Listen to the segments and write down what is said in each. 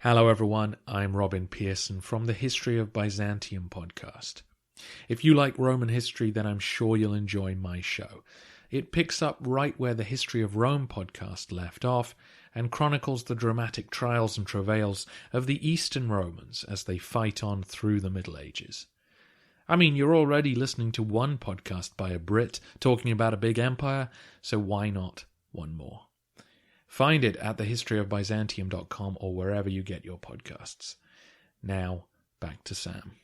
Hello everyone, I'm Robin Pearson from the History of Byzantium podcast. If you like Roman history, then I'm sure you'll enjoy my show. It picks up right where the History of Rome podcast left off and chronicles the dramatic trials and travails of the Eastern Romans as they fight on through the Middle Ages. I mean, you're already listening to one podcast by a Brit talking about a big empire, so why not one more? Find it at thehistoryofbyzantium.com or wherever you get your podcasts. Now, back to Sam.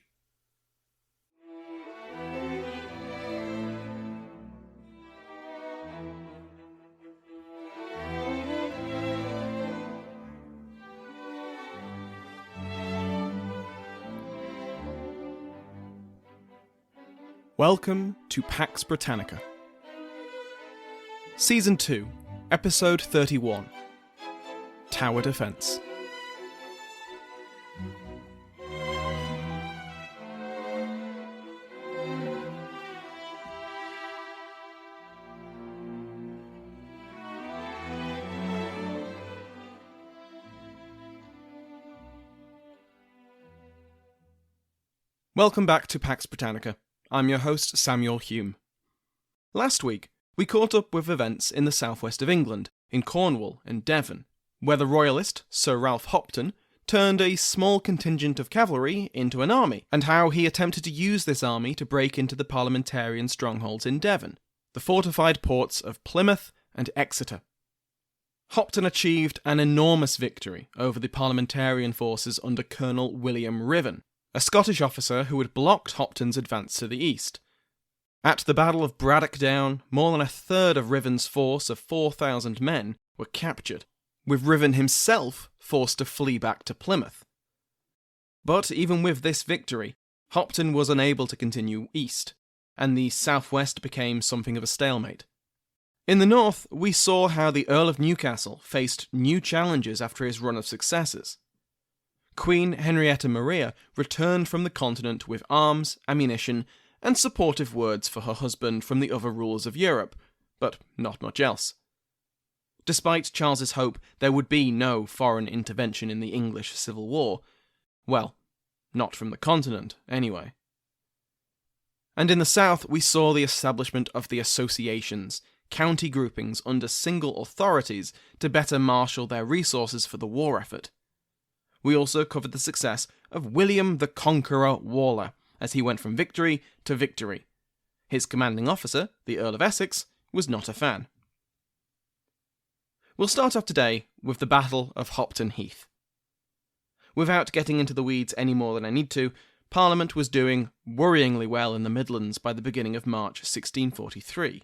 Welcome to Pax Britannica. Season 2, Episode 31, Tower Defence. Welcome back to Pax Britannica. I'm your host, Samuel Hume. Last week, we caught up with events in the southwest of England, in Cornwall and Devon, where the royalist Sir Ralph Hopton turned a small contingent of cavalry into an army, and how he attempted to use this army to break into the parliamentarian strongholds in Devon, the fortified ports of Plymouth and Exeter. Hopton achieved an enormous victory over the parliamentarian forces under Colonel William Riven, a Scottish officer who had blocked Hopton's advance to the east. At the Battle of Braddick Down, more than a third of Riven's force of 4,000 men were captured, with Riven himself forced to flee back to Plymouth. But even with this victory, Hopton was unable to continue east, and the southwest became something of a stalemate. In the north, we saw how the Earl of Newcastle faced new challenges after his run of successes. Queen Henrietta Maria returned from the continent with arms, ammunition, and supportive words for her husband from the other rulers of Europe, but not much else. Despite Charles's hope there would be no foreign intervention in the English Civil War, well, not from the continent, anyway. And in the south we saw the establishment of the associations, county groupings under single authorities to better marshal their resources for the war effort. We also covered the success of William the Conqueror Waller, as he went from victory to victory. His commanding officer, the Earl of Essex, was not a fan. We'll start off today with the Battle of Hopton Heath. Without getting into the weeds any more than I need to, Parliament was doing worryingly well in the Midlands by the beginning of March 1643.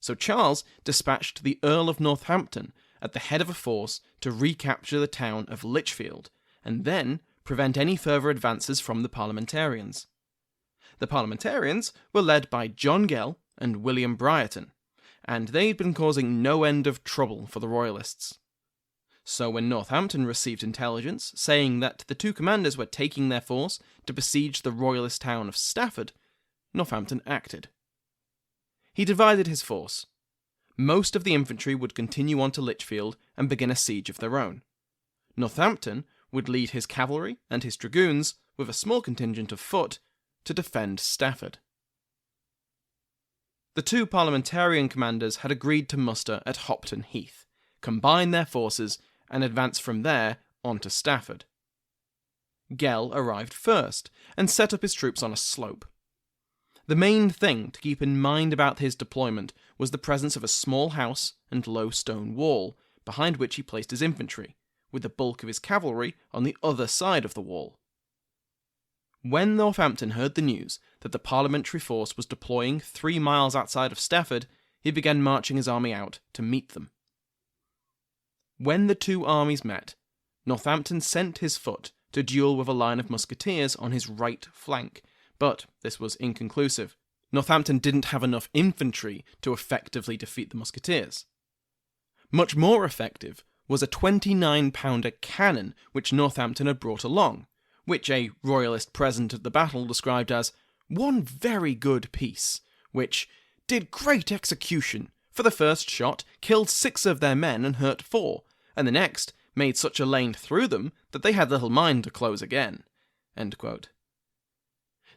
So Charles dispatched the Earl of Northampton at the head of a force to recapture the town of Lichfield, and then prevent any further advances from the parliamentarians. The parliamentarians were led by John Gell and William Brereton, and they'd been causing no end of trouble for the royalists. So when Northampton received intelligence saying that the two commanders were taking their force to besiege the royalist town of Stafford, Northampton acted. He divided his force. Most of the infantry would continue on to Lichfield and begin a siege of their own. Northampton would lead his cavalry and his dragoons, with a small contingent of foot, to defend Stafford. The two parliamentarian commanders had agreed to muster at Hopton Heath, combine their forces, and advance from there on to Stafford. Gell arrived first, and set up his troops on a slope. The main thing to keep in mind about his deployment was the presence of a small house and low stone wall, behind which he placed his infantry, with the bulk of his cavalry on the other side of the wall. When Northampton heard the news that the parliamentary force was deploying 3 miles outside of Stafford, he began marching his army out to meet them. When the two armies met, Northampton sent his foot to duel with a line of musketeers on his right flank, but this was inconclusive. Northampton didn't have enough infantry to effectively defeat the musketeers. Much more effective was a 29-pounder cannon which Northampton had brought along, which a royalist present at the battle described as one very good piece, which did great execution. For the first shot, killed 6 of their men and hurt 4, and the next made such a lane through them that they had little mind to close again." End quote.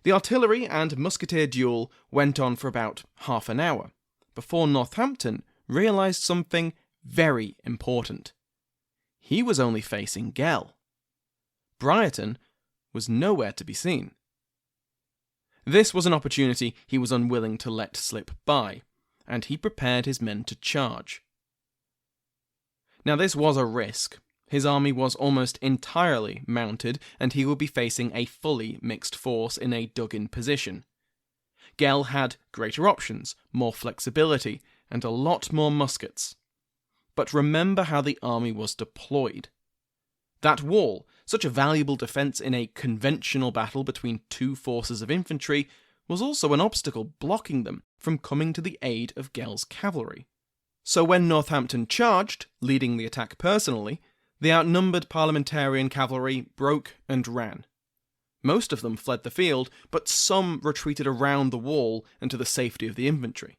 The artillery and musketeer duel went on for about half an hour, before Northampton realised something very important. He was only facing Gell. Briarton was nowhere to be seen. This was an opportunity he was unwilling to let slip by, and he prepared his men to charge. Now this was a risk. His army was almost entirely mounted, and he would be facing a fully mixed force in a dug-in position. Gell had greater options, more flexibility, and a lot more muskets. But remember how the army was deployed. That wall, such a valuable defence in a conventional battle between two forces of infantry, was also an obstacle blocking them from coming to the aid of Gell's cavalry. So when Northampton charged, leading the attack personally, the outnumbered parliamentarian cavalry broke and ran. Most of them fled the field, but some retreated around the wall and to the safety of the infantry.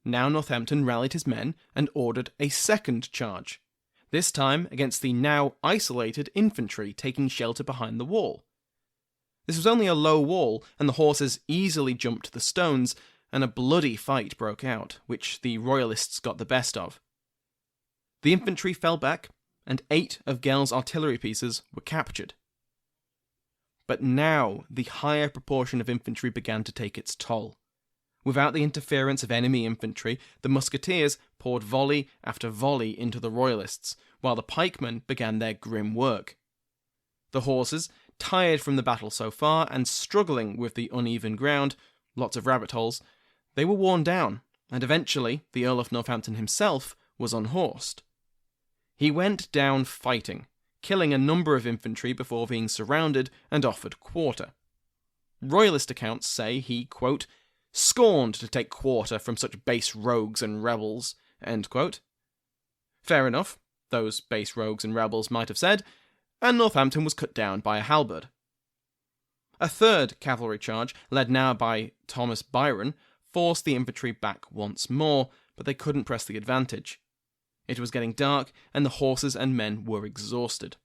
Now Northampton rallied his men and ordered a second charge, this time against the now isolated infantry taking shelter behind the wall. This was only a low wall, and the horses easily jumped the stones, and a bloody fight broke out, which the Royalists got the best of. The infantry fell back, and 8 of Gell's artillery pieces were captured. But now the higher proportion of infantry began to take its toll. Without the interference of enemy infantry, the musketeers poured volley after volley into the Royalists, while the pikemen began their grim work. The horses, tired from the battle so far and struggling with the uneven ground, lots of rabbit holes, they were worn down, and eventually the Earl of Northampton himself was unhorsed. He went down fighting, killing a number of infantry before being surrounded and offered quarter. Royalist accounts say he, quote, "scorned to take quarter from such base rogues and rebels," end quote. Fair enough, those base rogues and rebels might have said, and Northampton was cut down by a halberd. A third cavalry charge, led now by Thomas Byron, forced the infantry back once more, but they couldn't press the advantage. It was getting dark, and the horses and men were exhausted.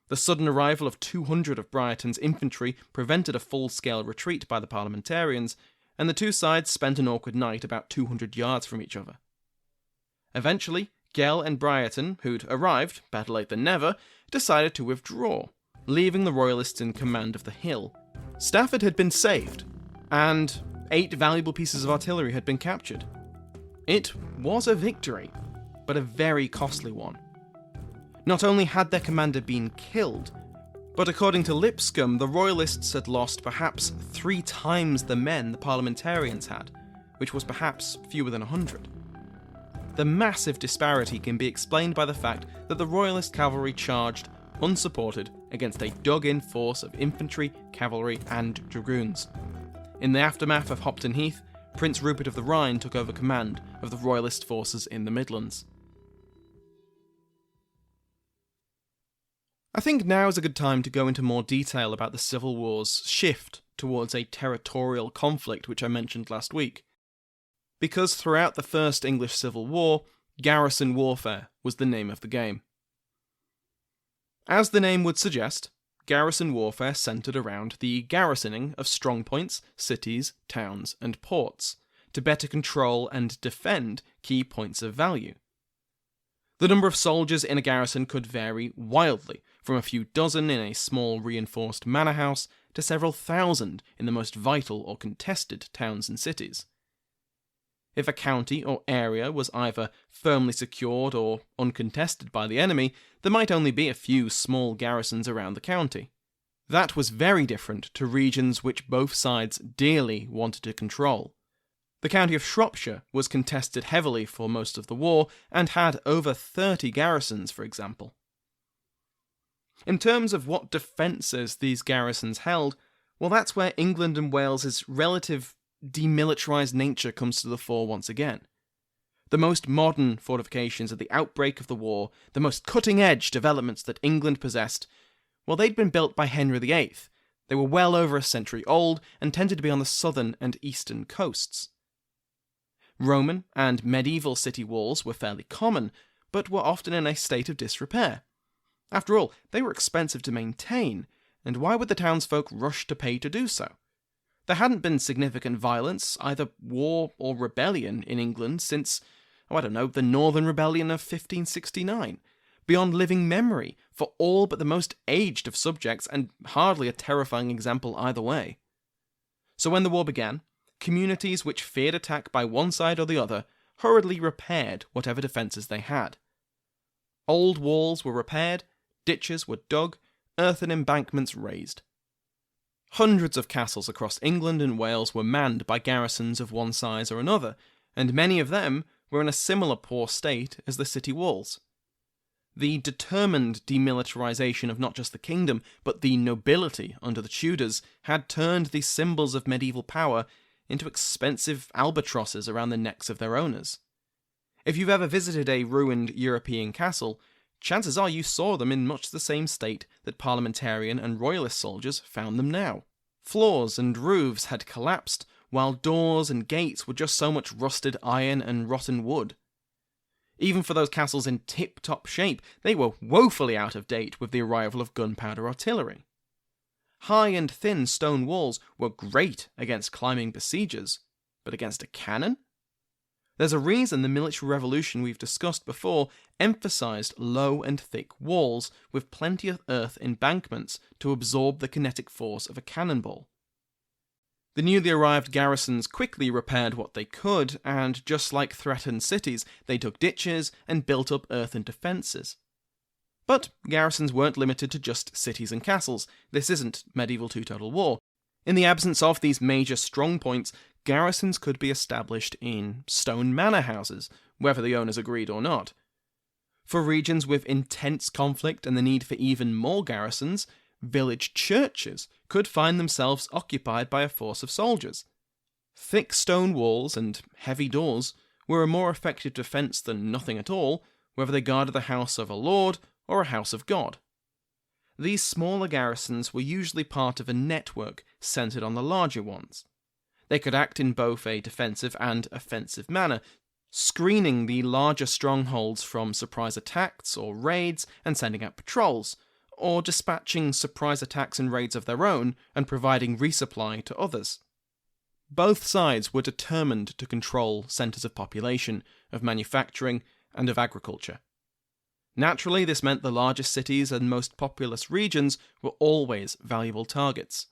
The sudden arrival of 200 of Briarton's infantry prevented a full-scale retreat by the parliamentarians, and the two sides spent an awkward night about 200 yards from each other. Eventually, Gell and Briarton, who'd arrived, better late than never, decided to withdraw, leaving the Royalists in command of the hill. Stafford had been saved, and 8 valuable pieces of artillery had been captured. It was a victory, but a very costly one. Not only had their commander been killed, but according to Lipscombe, the Royalists had lost perhaps 3 times the men the parliamentarians had, which was perhaps fewer than 100. The massive disparity can be explained by the fact that the Royalist cavalry charged, unsupported, against a dug-in force of infantry, cavalry, and dragoons. In the aftermath of Hopton Heath, Prince Rupert of the Rhine took over command of the Royalist forces in the Midlands. I think now is a good time to go into more detail about the Civil War's shift towards a territorial conflict which I mentioned last week. Because throughout the First English Civil War, garrison warfare was the name of the game. As the name would suggest, garrison warfare centred around the garrisoning of strongpoints, cities, towns, and ports, to better control and defend key points of value. The number of soldiers in a garrison could vary wildly, from a few dozen in a small reinforced manor house to several thousand in the most vital or contested towns and cities. If a county or area was either firmly secured or uncontested by the enemy, there might only be a few small garrisons around the county. That was very different to regions which both sides dearly wanted to control. The county of Shropshire was contested heavily for most of the war, and had over 30 garrisons, for example. In terms of what defences these garrisons held, well, that's where England and Wales's relative demilitarised nature comes to the fore once again. The most modern fortifications at the outbreak of the war, the most cutting-edge developments that England possessed, well, they'd been built by Henry VIII. They were well over a century old, and tended to be on the southern and eastern coasts. Roman and medieval city walls were fairly common, but were often in a state of disrepair. After all, they were expensive to maintain, and why would the townsfolk rush to pay to do so? There hadn't been significant violence, either war or rebellion, in England since, the Northern Rebellion of 1569, beyond living memory for all but the most aged of subjects, and hardly a terrifying example either way. So when the war began, communities which feared attack by one side or the other hurriedly repaired whatever defences they had. Old walls were repaired, ditches were dug, earthen embankments raised. Hundreds of castles across England and Wales were manned by garrisons of one size or another, and many of them were in a similar poor state as the city walls. The determined demilitarisation of not just the kingdom, but the nobility under the Tudors had turned these symbols of medieval power into expensive albatrosses around the necks of their owners. If you've ever visited a ruined European castle, chances are you saw them in much the same state that parliamentarian and royalist soldiers found them now. Floors and roofs had collapsed, while doors and gates were just so much rusted iron and rotten wood. Even for those castles in tip-top shape, they were woefully out of date with the arrival of gunpowder artillery. High and thin stone walls were great against climbing besiegers, but against a cannon? There's a reason the military revolution we've discussed before emphasised low and thick walls with plenty of earth embankments to absorb the kinetic force of a cannonball. The newly arrived garrisons quickly repaired what they could, and just like threatened cities, they dug ditches and built up earthen defences. But garrisons weren't limited to just cities and castles. This isn't Medieval II Total War. In the absence of these major strong points, garrisons could be established in stone manor houses, whether the owners agreed or not. For regions with intense conflict and the need for even more garrisons, village churches could find themselves occupied by a force of soldiers. Thick stone walls and heavy doors were a more effective defence than nothing at all, whether they guarded the house of a lord or a house of God. These smaller garrisons were usually part of a network centred on the larger ones. They could act in both a defensive and offensive manner, screening the larger strongholds from surprise attacks or raids and sending out patrols, or dispatching surprise attacks and raids of their own and providing resupply to others. Both sides were determined to control centres of population, of manufacturing, and of agriculture. Naturally, this meant the largest cities and most populous regions were always valuable targets.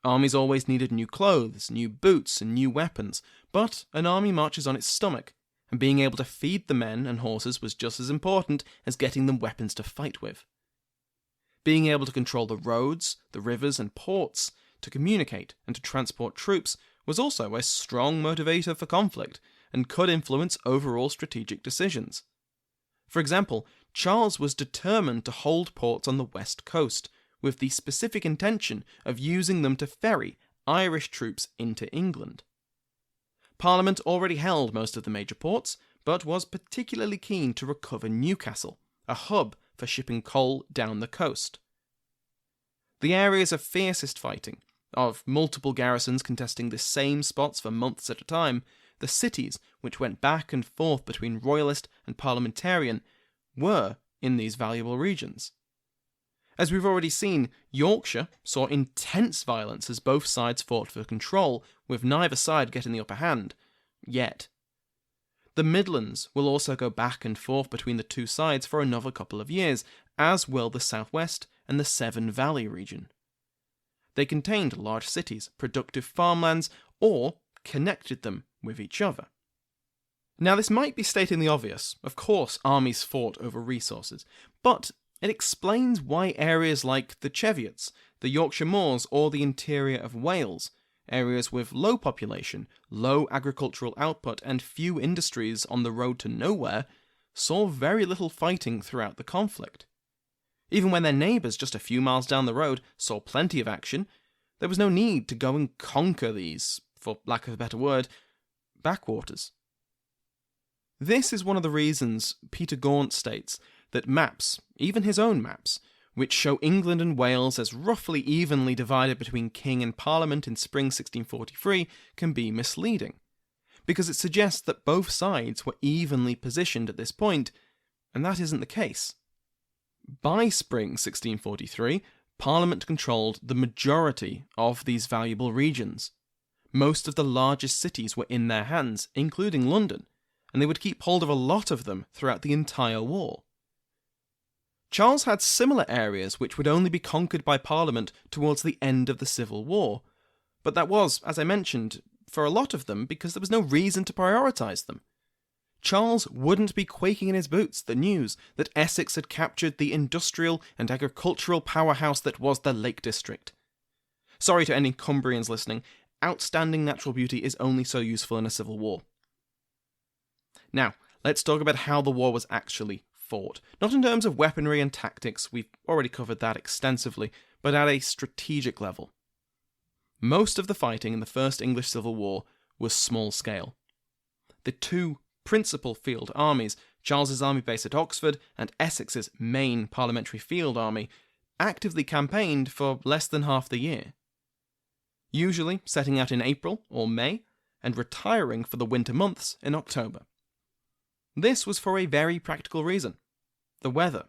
Armies always needed new clothes, new boots, and new weapons, but an army marches on its stomach, and being able to feed the men and horses was just as important as getting them weapons to fight with. Being able to control the roads, the rivers, and ports, to communicate and to transport troops, was also a strong motivator for conflict, and could influence overall strategic decisions. For example, Charles was determined to hold ports on the west coast, with the specific intention of using them to ferry Irish troops into England. Parliament already held most of the major ports, but was particularly keen to recover Newcastle, a hub for shipping coal down the coast. The areas of fiercest fighting, of multiple garrisons contesting the same spots for months at a time, the cities which went back and forth between royalist and parliamentarian, were in these valuable regions. As we've already seen, Yorkshire saw intense violence as both sides fought for control, with neither side getting the upper hand, yet. The Midlands will also go back and forth between the two sides for another couple of years, as will the Southwest and the Severn Valley region. They contained large cities, productive farmlands, or connected them with each other. Now, this might be stating the obvious. Of course, armies fought over resources, but it explains why areas like the Cheviots, the Yorkshire Moors, or the interior of Wales, areas with low population, low agricultural output, and few industries on the road to nowhere, saw very little fighting throughout the conflict. Even when their neighbours just a few miles down the road saw plenty of action, there was no need to go and conquer these, for lack of a better word, backwaters. This is one of the reasons Peter Gaunt states that maps, even his own maps, which show England and Wales as roughly evenly divided between king and parliament in spring 1643, can be misleading, because it suggests that both sides were evenly positioned at this point, and that isn't the case. By spring 1643, Parliament controlled the majority of these valuable regions. Most of the largest cities were in their hands, including London, and they would keep hold of a lot of them throughout the entire war. Charles had similar areas which would only be conquered by Parliament towards the end of the Civil War, but that was, as I mentioned, for a lot of them because there was no reason to prioritise them. Charles wouldn't be quaking in his boots at the news that Essex had captured the industrial and agricultural powerhouse that was the Lake District. Sorry to any Cumbrians listening, outstanding natural beauty is only so useful in a civil war. Now, let's talk about how the war was actually fought. Not in terms of weaponry and tactics, we've already covered that extensively, but at a strategic level. Most of the fighting in the First English Civil War was small scale. The two principal field armies, Charles's army base at Oxford and Essex's main parliamentary field army, actively campaigned for less than half the year. Usually setting out in April or May and retiring for the winter months in October. This was for a very practical reason: the weather.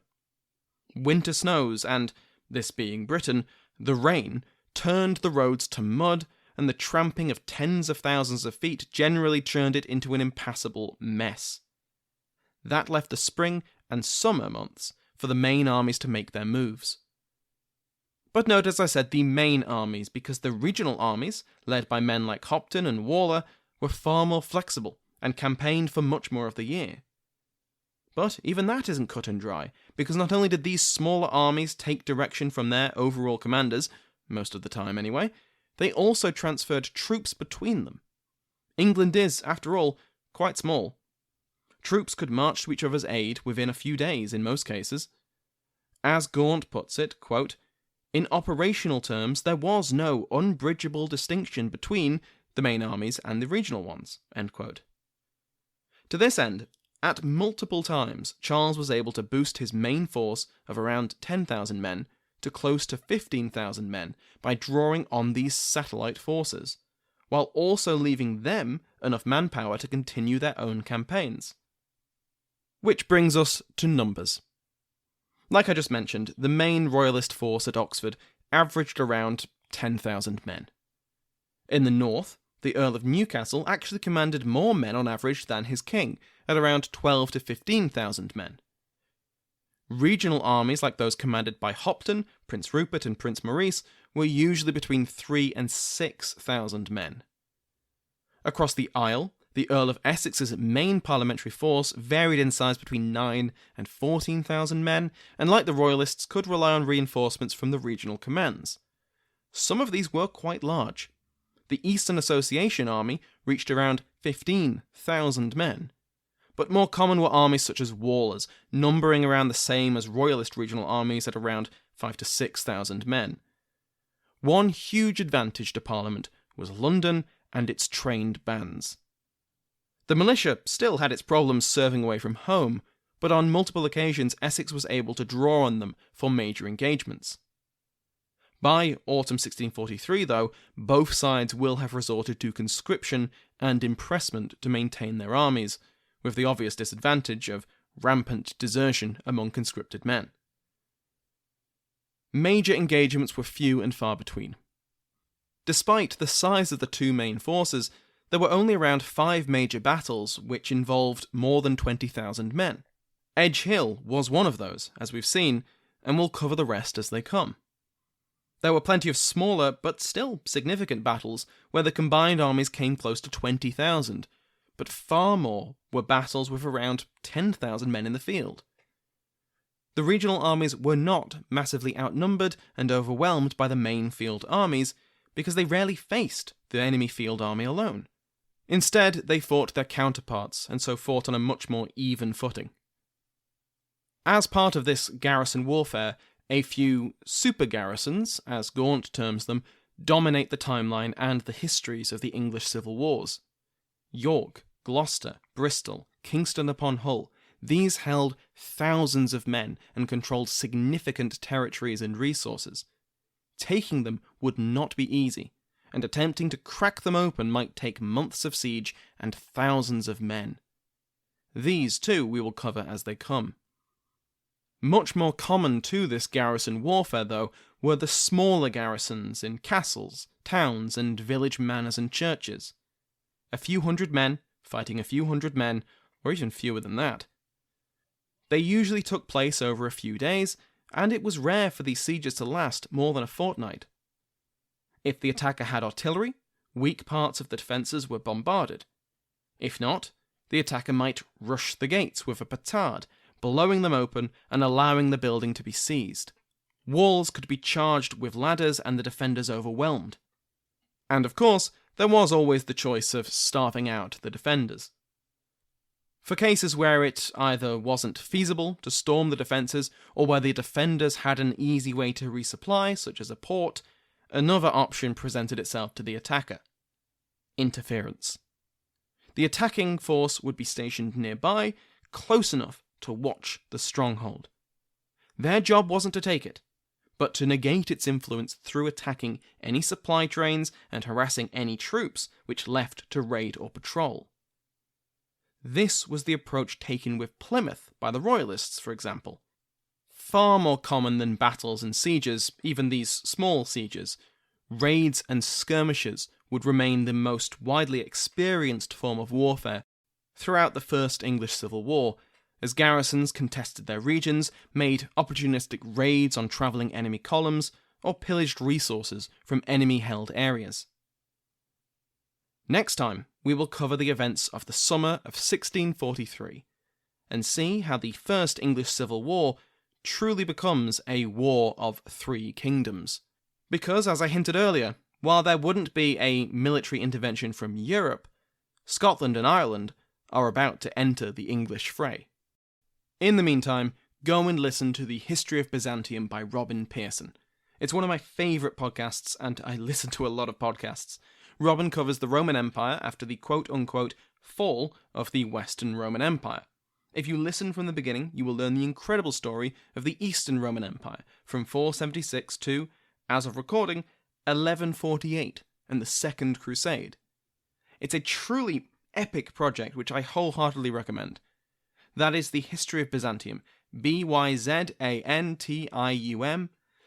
Winter snows and, this being Britain, the rain turned the roads to mud, and the tramping of tens of thousands of feet generally turned it into an impassable mess. That left the spring and summer months for the main armies to make their moves. But note, as I said, the main armies, because the regional armies, led by men like Hopton and Waller, were far more flexible and campaigned for much more of the year. But even that isn't cut and dry, because not only did these smaller armies take direction from their overall commanders, most of the time anyway, they also transferred troops between them. England is, after all, quite small. Troops could march to each other's aid within a few days in most cases. As Gaunt puts it, quote, "In operational terms, there was no unbridgeable distinction between the main armies and the regional ones." End quote. To this end, at multiple times, Charles was able to boost his main force of around 10,000 men to close to 15,000 men by drawing on these satellite forces, while also leaving them enough manpower to continue their own campaigns. Which brings us to numbers. Like I just mentioned, the main royalist force at Oxford averaged around 10,000 men. In the north, the Earl of Newcastle actually commanded more men on average than his king, at around 12 to 15,000 men. Regional armies like those commanded by Hopton, Prince Rupert and Prince Maurice were usually between 3,000 and 6,000 men. Across the Isle, the Earl of Essex's main parliamentary force varied in size between 9,000 and 14,000 men, and like the Royalists could rely on reinforcements from the regional commands. Some of these were quite large. The Eastern Association Army reached around 15,000 men. But more common were armies such as Waller's, numbering around the same as Royalist regional armies at around 5,000 to 6,000 men. One huge advantage to Parliament was London and its trained bands. The militia still had its problems serving away from home, but on multiple occasions Essex was able to draw on them for major engagements. By autumn 1643, though, both sides will have resorted to conscription and impressment to maintain their armies, with the obvious disadvantage of rampant desertion among conscripted men. Major engagements were few and far between. Despite the size of the two main forces, there were only around 5 major battles which involved more than 20,000 men. Edge Hill was one of those, as we've seen, and we'll cover the rest as they come. There were plenty of smaller, but still significant battles where the combined armies came close to 20,000, but far more were battles with around 10,000 men in the field. The regional armies were not massively outnumbered and overwhelmed by the main field armies because they rarely faced the enemy field army alone. Instead, they fought their counterparts and so fought on a much more even footing. As part of this garrison warfare, a few super garrisons, as Gaunt terms them, dominate the timeline and the histories of the English civil wars. York, Gloucester, Bristol, Kingston upon Hull, these held thousands of men and controlled significant territories and resources. Taking them would not be easy, and attempting to crack them open might take months of siege and thousands of men. These, too, we will cover as they come. Much more common to this garrison warfare, though, were the smaller garrisons in castles, towns, and village manors and churches. A few hundred men fighting a few hundred men, or even fewer than that. They usually took place over a few days, and it was rare for these sieges to last more than a fortnight. If the attacker had artillery, weak parts of the defences were bombarded. If not, the attacker might rush the gates with a petard, blowing them open and allowing the building to be seized. Walls could be charged with ladders and the defenders overwhelmed. And of course, there was always the choice of starving out the defenders. For cases where it either wasn't feasible to storm the defences, or where the defenders had an easy way to resupply, such as a port, another option presented itself to the attacker: interference. The attacking force would be stationed nearby, close enough to watch the stronghold. Their job wasn't to take it, but to negate its influence through attacking any supply trains and harassing any troops which left to raid or patrol. This was the approach taken with Plymouth by the Royalists, for example. Far more common than battles and sieges, even these small sieges, raids and skirmishes would remain the most widely experienced form of warfare throughout the First English Civil War, as garrisons contested their regions, made opportunistic raids on travelling enemy columns, or pillaged resources from enemy-held areas. Next time, we will cover the events of the summer of 1643, and see how the First English Civil War truly becomes a war of three kingdoms. Because, as I hinted earlier, while there wouldn't be a military intervention from Europe, Scotland and Ireland are about to enter the English fray. In the meantime, go and listen to The History of Byzantium by Robin Pearson. It's one of my favourite podcasts, and I listen to a lot of podcasts. Robin covers the Roman Empire after the quote-unquote fall of the Western Roman Empire. If you listen from the beginning, you will learn the incredible story of the Eastern Roman Empire from 476 to, as of recording, 1148 and the Second Crusade. It's a truly epic project which I wholeheartedly recommend. That is The History of Byzantium, Byzantium.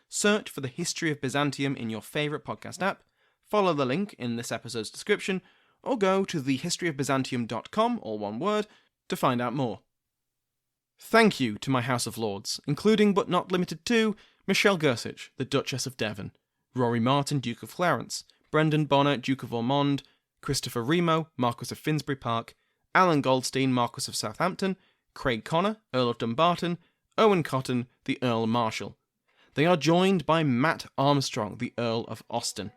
Search for The History of Byzantium in your favourite podcast app, follow the link in this episode's description, or go to thehistoryofbyzantium.com, all one word, to find out more. Thank you to my House of Lords, including but not limited to Michelle Gersich, the Duchess of Devon, Rory Martin, Duke of Clarence, Brendan Bonner, Duke of Ormond, Christopher Remo, Marquess of Finsbury Park, Alan Goldstein, Marquess of Southampton, Craig Connor, Earl of Dumbarton, Owen Cotton, the Earl Marshal. They are joined by Matt Armstrong, the Earl of Austin.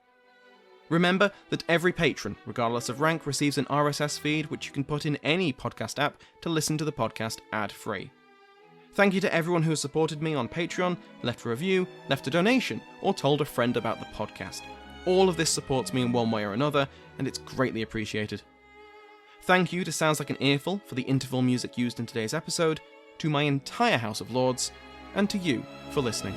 Remember that every patron, regardless of rank, receives an RSS feed which you can put in any podcast app to listen to the podcast ad-free. Thank you to everyone who has supported me on Patreon, left a review, left a donation, or told a friend about the podcast. All of this supports me in one way or another, and it's greatly appreciated. Thank you to Sounds Like an Earful for the interval music used in today's episode, to my entire House of Lords, and to you for listening.